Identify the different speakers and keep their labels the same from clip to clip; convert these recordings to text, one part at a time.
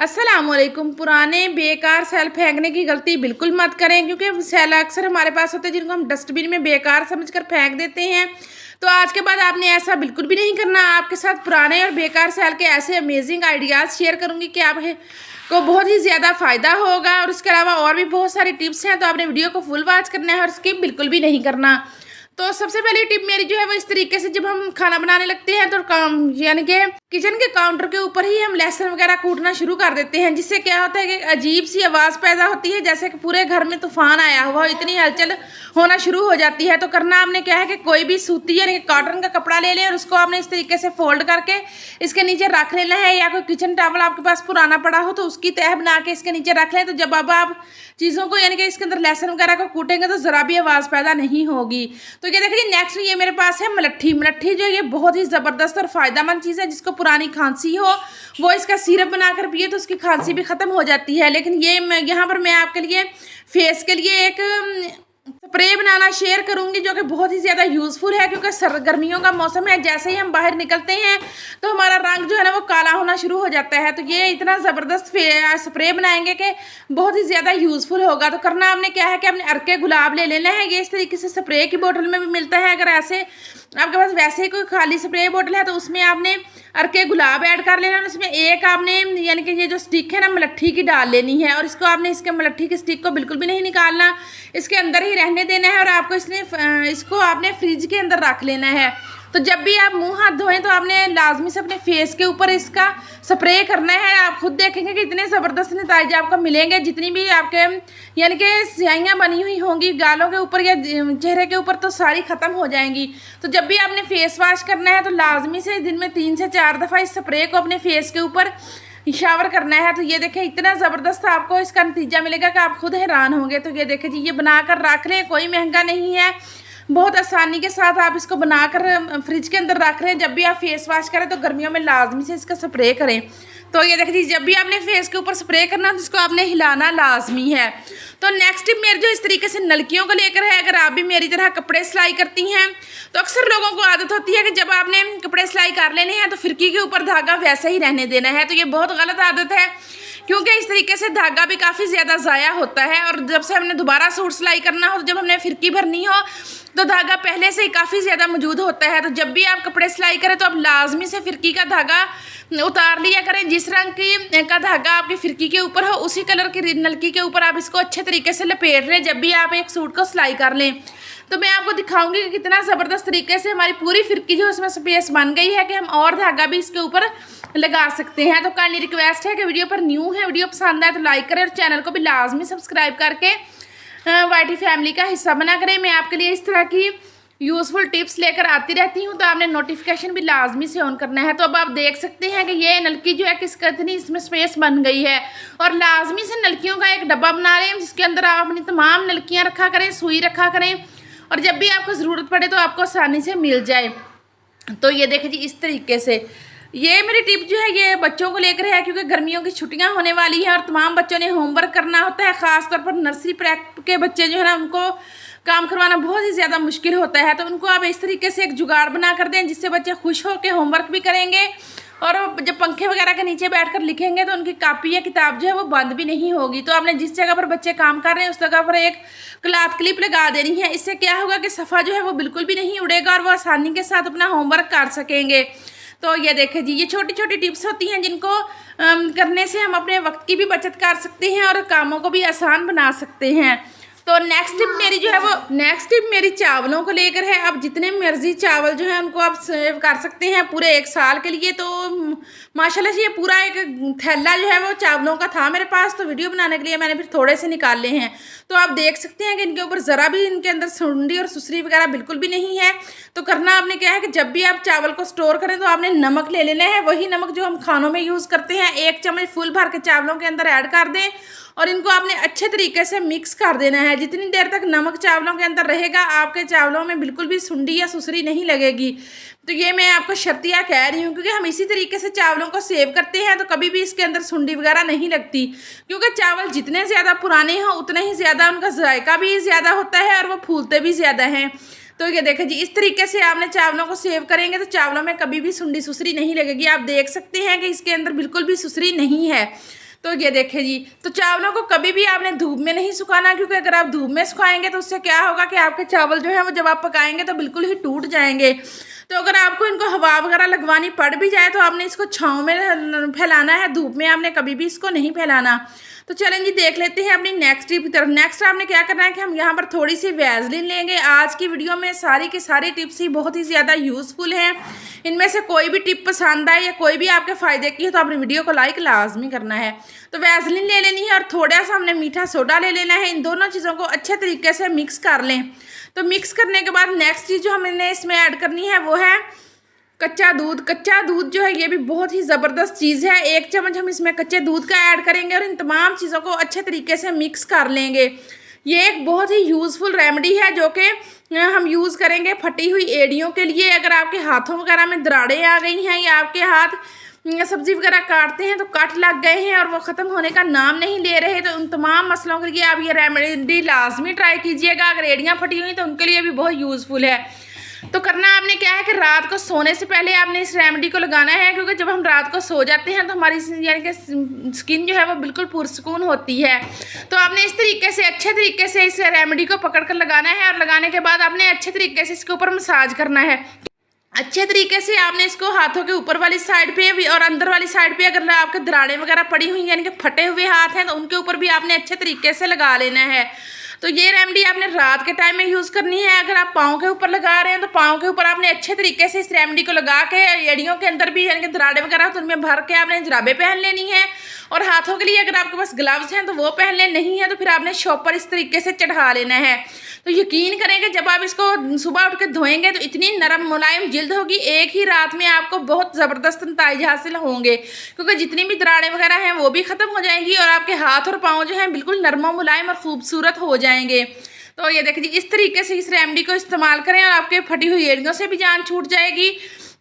Speaker 1: अस्सलामुअलैकुम। पुराने बेकार सेल फेंकने की गलती बिल्कुल मत करें, क्योंकि सेल अक्सर हमारे पास होते हैं जिनको हम डस्टबिन में बेकार समझकर फेंक देते हैं। तो आज के बाद आपने ऐसा बिल्कुल भी नहीं करना। आपके साथ पुराने और बेकार सेल के ऐसे अमेजिंग आइडियाज़ शेयर करूंगी कि आप को बहुत ही ज़्यादा फ़ायदा होगा। और इसके अलावा और भी बहुत सारी टिप्स हैं, तो आपने वीडियो को फुल वॉच करना है और स्किप बिल्कुल भी नहीं करना। तो सबसे पहली टिप मेरी जो है वो इस तरीके से, जब हम खाना बनाने लगते हैं तो काम यानी कि किचन के काउंटर के ऊपर ही हम लहसुन वगैरह कूटना शुरू कर देते हैं, जिससे क्या होता है कि अजीब सी आवाज़ पैदा होती है, जैसे कि पूरे घर में तूफान आया हुआ, इतनी हलचल होना शुरू हो जाती है। तो करना आपने क्या है कि कोई भी सूती यानी कि कॉटन का कपड़ा ले लें और उसको आपने इस तरीके से फोल्ड करके इसके नीचे रख लेना है, या कोई किचन टॉवल आपके पास पुराना पड़ा हो तो उसकी तह बना के इसके नीचे रख लें। तो जब अब आप चीज़ों को यानी कि इसके अंदर लहसुन वगैरह को कूटेंगे तो ज़रा भी आवाज़ पैदा नहीं होगी। तो ये देखिए नेक्स्ट ये मेरे पास है मलट्ठी। मलट्ठी जो ये बहुत ही ज़बरदस्त और फ़ायदेमंद चीज़ है। जिसको पुरानी खांसी हो वो इसका सिरप बनाकर पिए तो उसकी खांसी भी ख़त्म हो जाती है। लेकिन ये यहाँ पर मैं आपके लिए फेस के लिए एक स्प्रे बनाना शेयर करूंगी जो कि बहुत ही ज़्यादा यूज़फुल है, क्योंकि गर्मियों का मौसम है। जैसे ही हम बाहर निकलते हैं तो हमारा रंग जो है ना वो काला होना शुरू हो जाता है। तो ये इतना ज़बरदस्त स्प्रे बनाएंगे कि बहुत ही ज़्यादा यूज़फुल होगा। तो करना आपने क्या है कि आपने अर्के गुलाब ले लेना है। ये इस तरीके से स्प्रे की बोतल में भी मिलता है। अगर ऐसे आपके पास वैसे ही कोई खाली स्प्रे बोतल है तो उसमें आपने अर्के गुलाब ऐड कर लेना है। उसमें एक आपने यानी कि ये जो स्टिक है ना मलट्ठी की डाल लेनी है, और इसको आपने इसके मलट्ठी की स्टिक को बिल्कुल भी नहीं निकालना, इसके अंदर ही रहने देना है। और आपको इसको आपने फ्रिज के अंदर रख लेना है। तो जब भी आप मुंह हाथ धोएं तो आपने लाजमी से अपने फेस के ऊपर इसका स्प्रे करना है। आप खुद देखेंगे कि इतने ज़बरदस्त नतीजे आपको मिलेंगे। जितनी भी आपके यानी कि स्याहियाँ बनी हुई होंगी गालों के ऊपर या चेहरे के ऊपर तो सारी ख़त्म हो जाएंगी। तो जब भी आपने फेस वॉश करना है तो लाजमी से दिन में 3 से 4 दफ़ा इस स्प्रे को अपने फेस के ऊपर शावर करना है। तो ये देखें इतना ज़बरदस्त आपको इसका नतीजा मिलेगा कि आप खुद हैरान होंगे। तो ये देखें जी, ये बनाकर रख लें, कोई महंगा नहीं है, बहुत आसानी के साथ आप इसको बनाकर फ्रिज के अंदर रख रहे हैं। जब भी आप फेस वॉश करें तो गर्मियों में लाजमी से इसका स्प्रे करें। तो ये देखिए जब भी आपने फेस के ऊपर स्प्रे करना तो इसको आपने हिलाना लाजमी है। तो नेक्स्ट टिप मेरी जो इस तरीके से नलकियों को लेकर है। अगर आप भी मेरी तरह कपड़े सिलाई करती हैं तो अक्सर लोगों को आदत होती है कि जब आपने कपड़े सिलाई कर लेने हैं तो फिरकी के ऊपर धागा वैसे ही रहने देना है। तो ये बहुत गलत आदत है, क्योंकि इस तरीके से धागा भी काफ़ी ज़्यादा ज़ाया होता है। और जब से हमने दोबारा सूट सिलाई करना हो, जब हमने फिरकी भरनी हो तो धागा पहले से ही काफ़ी ज़्यादा मौजूद होता है। तो जब भी आप कपड़े सिलाई करें तो आप लाजमी से फिरकी का धागा उतार लिया करें। जिस रंग की का धागा आपकी फिरकी के ऊपर हो उसी कलर की नलकी के ऊपर आप इसको अच्छे तरीके से लपेट लें जब भी आप एक सूट को सिलाई कर लें। तो मैं आपको दिखाऊंगी कि कितना ज़बरदस्त तरीके से हमारी पूरी फिरकी जो इसमें स्पेस बन गई है कि हम और धागा भी इसके ऊपर लगा सकते हैं। तो काइंडली रिक्वेस्ट है कि वीडियो पर न्यू है, वीडियो पसंद आए तो लाइक करें और चैनल को भी लाजमी सब्सक्राइब करके वाईटी फैमिली का हिस्सा बना करें। मैं आपके लिए इस तरह की यूज़फुल टिप्स लेकर आती रहती हूँ, तो आपने नोटिफिकेशन भी लाजमी से ऑन करना है। तो अब आप देख सकते हैं कि ये नलकी जो है कितनी इसमें स्पेस बन गई है। और लाजमी से नलकियों का एक डब्बा बना लें जिसके अंदर आप अपनी तमाम नलकियाँ रखा करें, सुई रखा करें, और जब भी आपको ज़रूरत पड़े तो आपको आसानी से मिल जाए। तो ये देखिए जी इस तरीके से ये मेरी टिप जो है ये बच्चों को लेकर है, क्योंकि गर्मियों की छुट्टियां होने वाली हैं और तमाम बच्चों ने होमवर्क करना होता है। ख़ास तौर पर नर्सरी प्रैक्ट के बच्चे जो है ना उनको काम करवाना बहुत ही ज़्यादा मुश्किल होता है। तो उनको आप इस तरीके से एक जुगाड़ बना कर दें जिससे बच्चे खुश होकर होमवर्क भी करेंगे, और जब पंखे वगैरह के नीचे बैठकर लिखेंगे तो उनकी कापी या किताब जो है वो बंद भी नहीं होगी। तो आपने जिस जगह पर बच्चे काम कर रहे हैं उस जगह पर एक क्लॉथ क्लिप लगा देनी है। इससे क्या होगा कि सफ़ा जो है वो बिल्कुल भी नहीं उड़ेगा और वो आसानी के साथ अपना होमवर्क कर सकेंगे। तो ये देखें जी, ये छोटी छोटी टिप्स होती हैं जिनको करने से हम अपने वक्त की भी बचत कर सकते हैं और कामों को भी आसान बना सकते हैं। तो नेक्स्ट टिप मेरी जो है वो चावलों को लेकर है। अब जितने मर्जी चावल जो है उनको आप सेव कर सकते हैं पूरे 1 साल के लिए। तो माशाल्लाह से ये पूरा एक थैला जो है वो चावलों का था मेरे पास, तो वीडियो बनाने के लिए मैंने फिर थोड़े से निकाले हैं। तो आप देख सकते हैं कि इनके ऊपर ज़रा भी इनके अंदर सुंडी और सुसरी वगैरह बिल्कुल भी नहीं है। तो करना आपने क्या है कि जब भी आप चावल को स्टोर करें तो आपने नमक ले लेना है, वही नमक जो हम खानों में यूज़ करते हैं। 1 चम्मच फुल भर के चावलों के अंदर ऐड कर दें और इनको आपने अच्छे तरीके से मिक्स कर देना है। जितनी देर तक नमक चावलों के अंदर रहेगा आपके चावलों में बिल्कुल भी सुंडी या सुसरी नहीं लगेगी। तो ये मैं आपको शर्तिया कह रही हूँ, क्योंकि हम इसी तरीके से चावलों को सेव करते हैं तो कभी भी इसके अंदर सुंडी वगैरह नहीं लगती। क्योंकि चावल जितने ज़्यादा पुराने हों उतने ही ज़्यादा उनका जायका भी ज़्यादा होता है और वो फूलते भी ज़्यादा हैं। तो ये देखें जी इस तरीके से आपने चावलों को सेव करेंगे तो चावलों में कभी भी सुंडी सुसरी नहीं लगेगी। आप देख सकते हैं कि इसके अंदर बिल्कुल भी सुसरी नहीं है। तो ये देखिए जी, तो चावलों को कभी भी आपने धूप में नहीं सुखाना, क्योंकि अगर आप धूप में सुखाएंगे तो उससे क्या होगा कि आपके चावल जो है वो जब आप पकाएंगे तो बिल्कुल ही टूट जाएंगे। तो अगर आपको इनको हवा वगैरह लगवानी पड़ भी जाए तो आपने इसको छाँव में फैलाना है, धूप में आपने कभी भी इसको नहीं फैलाना। तो चलें जी, देख लेते हैं अपनी नेक्स्ट टिप की तरफ। नेक्स्ट आपने क्या करना है कि हम यहाँ पर थोड़ी सी वैसलीन लेंगे। आज की वीडियो में सारी की सारी टिप्स ही बहुत ही ज़्यादा यूज़फुल हैं। इनमें से कोई भी टिप पसंद आए या कोई भी आपके फ़ायदे की हो तो अपनी वीडियो को लाइक लाजमी करना है। तो वैसलीन ले लेनी है और थोड़ा सा हमने मीठा सोडा ले लेना है। इन दोनों चीज़ों को अच्छे तरीके से मिक्स कर लें। तो मिक्स करने के बाद नेक्स्ट चीज़ जो हमने इसमें ऐड करनी है वो है कच्चा दूध। कच्चा दूध जो है ये भी बहुत ही ज़बरदस्त चीज़ है। 1 चम्मच हम इसमें कच्चे दूध का ऐड करेंगे और इन तमाम चीज़ों को अच्छे तरीके से मिक्स कर लेंगे। ये एक बहुत ही यूज़फुल रेमेडी है जो कि हम यूज़ करेंगे फटी हुई एड़ियों के लिए। अगर आपके हाथों वगैरह में दरारें आ गई हैं या आपके हाथ सब्जी वगैरह काटते हैं तो कट लग गए हैं और वो ख़त्म होने का नाम नहीं ले रहे, तो उन तमाम मसलों के लिए आप ये रेमेडी लाजमी ट्राई कीजिएगा। अगर एड़ियाँ फटी हुई तो उनके लिए भी बहुत यूज़फुल है। तो करना आपने क्या है कि रात को सोने से पहले आपने इस रेमेडी को लगाना है, क्योंकि जब हम रात को सो जाते हैं तो हमारी यानी कि स्किन जो है वो बिल्कुल पुरसकून होती है। तो आपने इस तरीके से अच्छे तरीके से इस रेमेडी को पकड़ कर लगाना है और लगाने के बाद आपने अच्छे तरीके से इसके ऊपर मसाज करना है। अच्छे तरीके से आपने इसको हाथों के ऊपर वाली साइड पे भी और अंदर वाली साइड पे अगर आपके दराड़ें वगैरह पड़ी हुई यानी कि फटे हुए हाथ हैं तो उनके ऊपर भी आपने अच्छे तरीके से लगा लेना है। तो ये रेमेडी आपने रात के टाइम में यूज़ करनी है। अगर आप पाँव के ऊपर लगा रहे हैं तो पाँव के ऊपर आपने अच्छे तरीके से इस रेमेडी को लगा के एड़ियों के अंदर भी यानी कि दराड़े वगैरह तो उनमें भर के आपने जुराबें पहन लेनी है। और हाथों के लिए अगर आपके पास ग्लव्स हैं तो वो पहन ले, नहीं है तो फिर आपने शॉप पर इस तरीके से चढ़ा लेना है। तो यकीन करें कि जब आप इसको सुबह उठ के धोएंगे तो इतनी नरम मुलायम जिल्द होगी, एक ही रात में आपको बहुत ज़बरदस्त नतीजे हासिल होंगे, क्योंकि जितनी भी दराड़ें वगैरह हैं वो भी ख़त्म हो जाएंगी और आपके हाथ और पाँव जो हैं बिल्कुल नरम मुलायम और खूबसूरत हो जाएंगे। तो ये देखिए जी, इस तरीके से इस रेमेडी को इस्तेमाल करें और आपके फटी हुई एड़ियों से भी जान छूट जाएगी।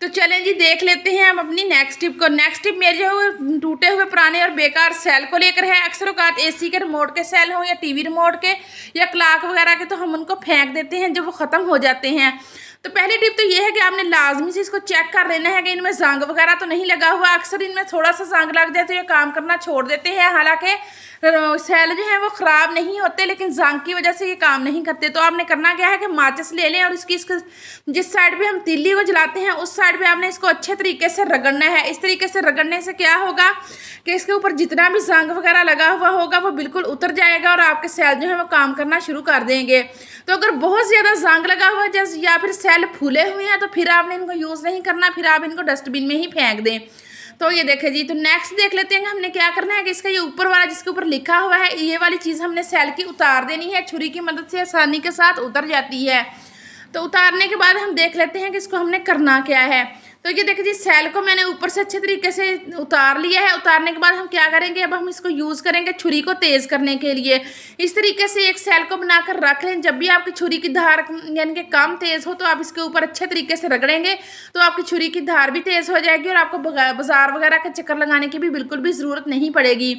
Speaker 1: तो चलें जी, देख लेते हैं हम अपनी नेक्स्ट टिप को। नेक्स्ट टिप मेरे जो टूटे हुए पुराने और बेकार सेल को लेकर है। अक्सर औकात एसी के रिमोट के सेल हों या टीवी रिमोट के या क्लॉक वगैरह के, तो हम उनको फेंक देते हैं जब वो ख़त्म हो जाते हैं। तो पहली टिप तो ये है कि आपने लाजमी से इसको चेक कर लेना है कि इनमें जंग वगैरह तो नहीं लगा हुआ। अक्सर इनमें थोड़ा सा जंग लग जाए तो ये काम करना छोड़ देते हैं। हालांकि सेल जो है वो ख़राब नहीं होते, लेकिन जंग की वजह से ये काम नहीं करते। तो आपने करना क्या है कि माचिस ले लें और इसकी जिस साइड पे हम तीली को जलाते हैं उस साइड पे आपने इसको अच्छे तरीके से रगड़ना है। इस तरीके से रगड़ने से क्या होगा कि इसके ऊपर जितना भी जंग वगैरह लगा हुआ होगा वो बिल्कुल उतर जाएगा और आपके सेल जो है वो काम करना शुरू कर देंगे। तो अगर बहुत ज़्यादा जंग लगा हुआ है जैसे या फिर सेल फूले हुए हैं तो फिर आपने इनको यूज़ नहीं करना, फिर आप इनको डस्टबिन में ही फेंक दें। तो ये देखें जी, तो नेक्स्ट देख लेते हैं कि हमने क्या करना है कि इसका ये ऊपर वाला जिसके ऊपर लिखा हुआ है ये वाली चीज़ हमने सेल की उतार देनी है। छुरी की मदद से आसानी के साथ उतर जाती है। तो उतारने के बाद हम देख लेते हैं कि इसको हमने करना क्या है। तो ये देखिए जी, सेल को मैंने ऊपर से अच्छे तरीके से उतार लिया है। उतारने के बाद हम क्या करेंगे, अब हम इसको यूज़ करेंगे छुरी को तेज़ करने के लिए। इस तरीके से एक सेल को बनाकर रख लें। जब भी आपकी छुरी की धार यानी कि कम तेज़ हो तो आप इसके ऊपर अच्छे तरीके से रगड़ेंगे तो आपकी छुरी की धार भी तेज़ हो जाएगी और आपको बाजार वगैरह के चक्कर लगाने की भी बिल्कुल भी ज़रूरत नहीं पड़ेगी।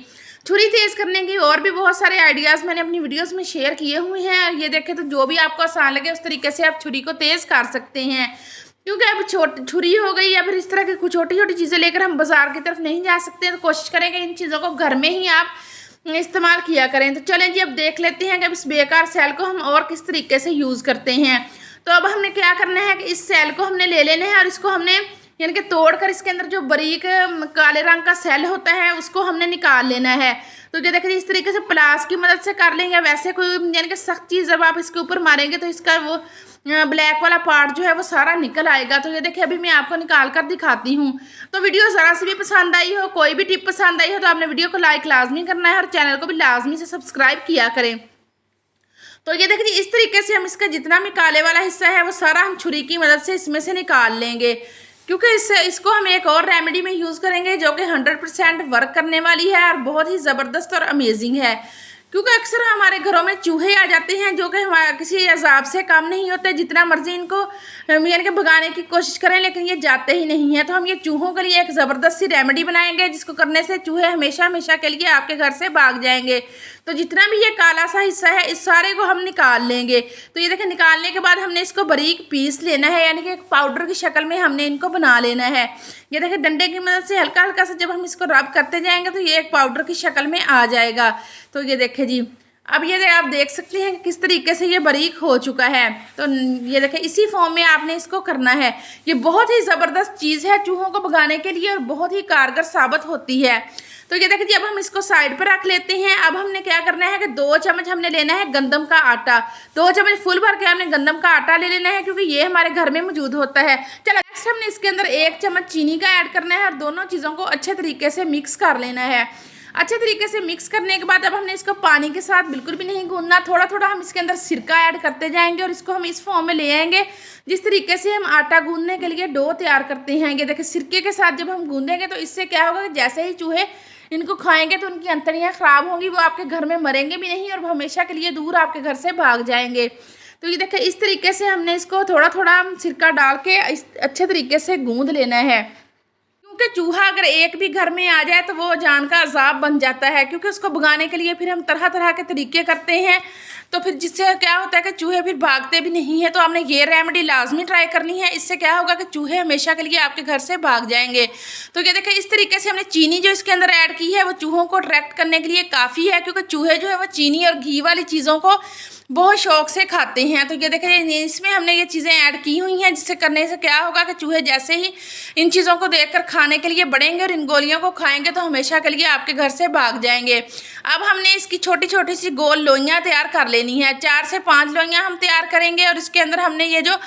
Speaker 1: छुरी तेज़ करने की और भी बहुत सारे आइडियाज़ मैंने अपनी वीडियोस में शेयर किए हुए हैं। ये देखें तो जो भी आपको आसान लगे उस तरीके से आप छुरी को तेज़ कर सकते हैं, क्योंकि अब छुरी हो गई या फिर इस तरह की कुछ छोटी छोटी चीज़ें लेकर हम बाजार की तरफ नहीं जा सकते। तो कोशिश करें कि इन चीज़ों को घर में ही आप इस्तेमाल किया करें। तो चलें जी, अब देख लेते हैं कि अब इस बेकार सेल को हम और किस तरीके से यूज़ करते हैं। तो अब हमने क्या करना है कि इस सेल को हमने ले लेना है और इसको हमने यानी कि तोड़कर इसके अंदर जो बारीक काले रंग का सेल होता है उसको हमने निकाल लेना है। तो जो देखिए इस तरीके से प्लास की मदद से कर लेंगे। वैसे कोई यानी कि सख्त चीज़ जब आप इसके ऊपर मारेंगे तो इसका वो ब्लैक वाला पार्ट जो है वो सारा निकल आएगा। तो ये देखिए अभी मैं आपको निकाल कर दिखाती हूँ। तो वीडियो ज़रा सी भी पसंद आई हो, कोई भी टिप पसंद आई हो तो आपने वीडियो को लाइक लाजमी करना है और चैनल को भी लाजमी से सब्सक्राइब किया करें। तो ये देखिए इस तरीके से हम इसका जितना भी काले वाला हिस्सा है वो सारा हम छुरी की मदद से इसमें से निकाल लेंगे, क्योंकि इसको हम एक और रेमेडी में यूज़ करेंगे जो कि 100% वर्क करने वाली है और बहुत ही ज़बरदस्त और अमेजिंग है। क्योंकि अक्सर हमारे घरों में चूहे आ जाते हैं जो कि हमारे किसी अजाब से कम नहीं होते। जितना मर्जी इनको यानी कि भगाने की कोशिश करें लेकिन ये जाते ही नहीं है। तो हम ये चूहों के लिए एक ज़बरदस्त सी रेमेडी बनाएंगे जिसको करने से चूहे हमेशा हमेशा के लिए आपके घर से भाग जाएंगे। तो जितना भी ये काला सा हिस्सा है इस सारे को हम निकाल लेंगे। तो ये देखें निकालने के बाद हमने इसको बारीक पीस लेना है, यानी कि एक पाउडर की शक्ल में हमने इनको बना लेना है। ये देखिए डंडे की मदद से हल्का हल्का सा जब हम इसको रब करते जाएंगे तो ये एक पाउडर की शक्ल में आ जाएगा। तो ये देखिए जी, अब ये आप देख सकते हैं कि किस तरीके से ये बारीक हो चुका है। तो ये देखिए इसी फॉर्म में आपने इसको करना है। ये बहुत ही ज़बरदस्त चीज़ है चूहों को भगाने के लिए और बहुत ही कारगर साबित होती है। तो ये देखिए जी, अब हम इसको साइड पर रख लेते हैं। अब हमने क्या करना है कि 2 चम्मच हमने लेना है गंदम का आटा। 2 चम्मच फुल भर के हमने गंदम का आटा ले लेना है क्योंकि ये हमारे घर में मौजूद होता है। चलो नेक्स्ट हमने इसके अंदर 1 चम्मच चीनी का ऐड करना है और दोनों चीज़ों को अच्छे तरीके से मिक्स कर लेना है। अच्छे तरीके से मिक्स करने के बाद अब हमने इसको पानी के साथ बिल्कुल भी नहीं गूंदना, थोड़ा थोड़ा हम इसके अंदर सिरका ऐड करते जाएंगे और इसको हम इस फॉर्म में ले आएंगे जिस तरीके से हम आटा गूंदने के लिए डो तैयार करते हैं। ये देखिए सिरके के साथ जब हम गूंदेंगे तो इससे क्या होगा कि जैसे ही चूहे इनको खाएंगे तो उनकी अंतड़ियाँ खराब होंगी, वो आपके घर में मरेंगे भी नहीं और हमेशा के लिए दूर आपके घर से भाग जाएंगे। तो ये देखिए इस तरीके से हमने इसको थोड़ा थोड़ा सिरका डाल के अच्छे तरीके से गूंद लेना है, क्योंकि चूहा अगर एक भी घर में आ जाए तो वो जान का अजाब बन जाता है। क्योंकि उसको भगाने के लिए फिर हम तरह तरह के तरीके करते हैं, तो फिर जिससे क्या होता है कि चूहे फिर भागते भी नहीं है। तो आपने ये रेमेडी लाजमी ट्राई करनी है, इससे क्या होगा कि चूहे हमेशा के लिए आपके घर से भाग जाएंगे। तो ये देखिए इस तरीके से हमने चीनी जो इसके अंदर ऐड की है वो चूहों को अट्रैक्ट करने के लिए काफ़ी है, क्योंकि चूहे जो है वो चीनी और घी वाली चीज़ों को बहुत शौक से खाते हैं। तो ये देखिए इसमें हमने ये चीज़ें ऐड की हुई हैं, जिससे करने से क्या होगा कि चूहे जैसे ही इन चीज़ों को देखकर खाने के लिए बढ़ेंगे और इन गोलियों को खाएंगे तो हमेशा के लिए आपके घर से भाग जाएंगे। अब हमने इसकी छोटी छोटी सी गोल लोइयाँ तैयार कर लेनी है। 4 से 5 लोइयाँ हम तैयार करेंगे और इसके अंदर हमने ये जो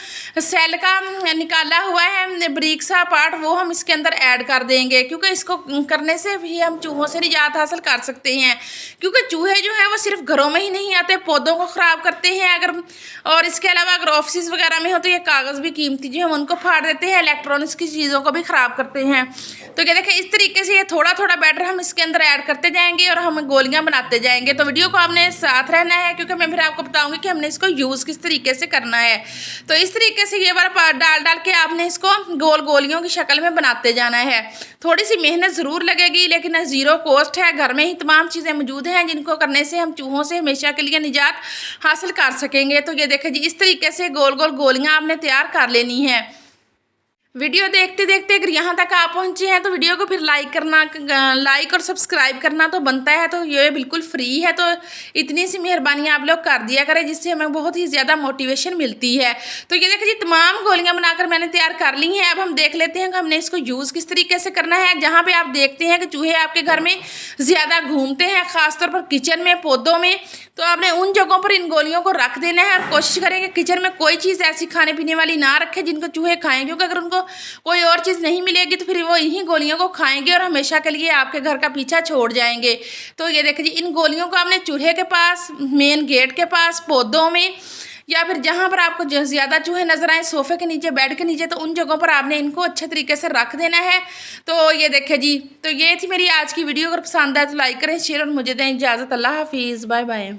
Speaker 1: सेल का निकाला हुआ है बारीक सा पार्ट वो हम इसके अंदर ऐड कर देंगे, क्योंकि इसको करने से भी हम चूहों से निजात हासिल कर सकते हैं। क्योंकि चूहे जो है वो सिर्फ घरों में ही नहीं आते, पौधों को ख़राब करते हैं अगर, और इसके अलावा अगर ऑफिस वगैरह में हो तो ये कागज़ भी कीमती जो है उनको फाड़ देते हैं, इलेक्ट्रॉनिक्स की चीज़ों को भी ख़राब करते हैं। तो क्या देखें इस तरीके से ये थोड़ा थोड़ा बैटर हम इसके अंदर ऐड करते जाएंगे और हम गोलियां बनाते जाएंगे। तो वीडियो को आपने साथ रहना है, क्योंकि मैं फिर आपको बताऊंगी कि हमने इसको यूज़ किस तरीके से करना है। तो इस तरीके से ये वाला डाल डाल के आपने इसको गोल गोलियों की शक्ल में बनाते जाना है। थोड़ी सी मेहनत ज़रूर लगेगी लेकिन ज़ीरो कॉस्ट है, घर में ही तमाम चीज़ें मौजूद हैं जिनको करने से हम चूहों से हमेशा के लिए निजात हासिल कर सकेंगे। तो ये देखें जी इस तरीके से गोल गोल गोलियां आपने तैयार कर लेनी है। वीडियो देखते देखते अगर यहाँ तक आप पहुँचे हैं तो वीडियो को फिर लाइक और सब्सक्राइब करना तो बनता है, तो ये बिल्कुल फ्री है। तो इतनी सी मेहरबानी आप लोग कर दिया करें जिससे हमें बहुत ही ज़्यादा मोटिवेशन मिलती है। तो ये देखिए जी तमाम गोलियाँ बनाकर मैंने तैयार कर ली हैं। अब हम देख लेते हैं कि हमने इसको यूज़ किस तरीके से करना है। जहाँ पर आप देखते हैं कि चूहे आपके घर में ज़्यादा घूमते हैं, ख़ासतौर पर किचन में, पौधों में, तो आपने उन जगहों पर इन गोलियों को रख देना है और कोशिश करें कि किचन में कोई चीज़ ऐसी खाने पीने वाली ना रखें जिनको चूहे खाएं, क्योंकि अगर उनको कोई और चीज़ नहीं मिलेगी तो फिर वो इन्हीं गोलियों को खाएंगे और हमेशा के लिए आपके घर का पीछा छोड़ जाएंगे। तो ये देखिए जी इन गोलियों को आपने चूल्हे के पास, मेन गेट के पास, पौधों में, या फिर जहाँ पर आपको ज़्यादा चूहे नजर आए, सोफे के नीचे, बेड के नीचे, तो उन जगहों पर आपने इनको अच्छे तरीके से रख देना है। तो ये देखिए जी, तो ये थी मेरी आज की वीडियो। अगर पसंद आए तो लाइक करें, शेयर और मुझे दें इजाज़त। अल्लाह हाफिज़, बाय बाय।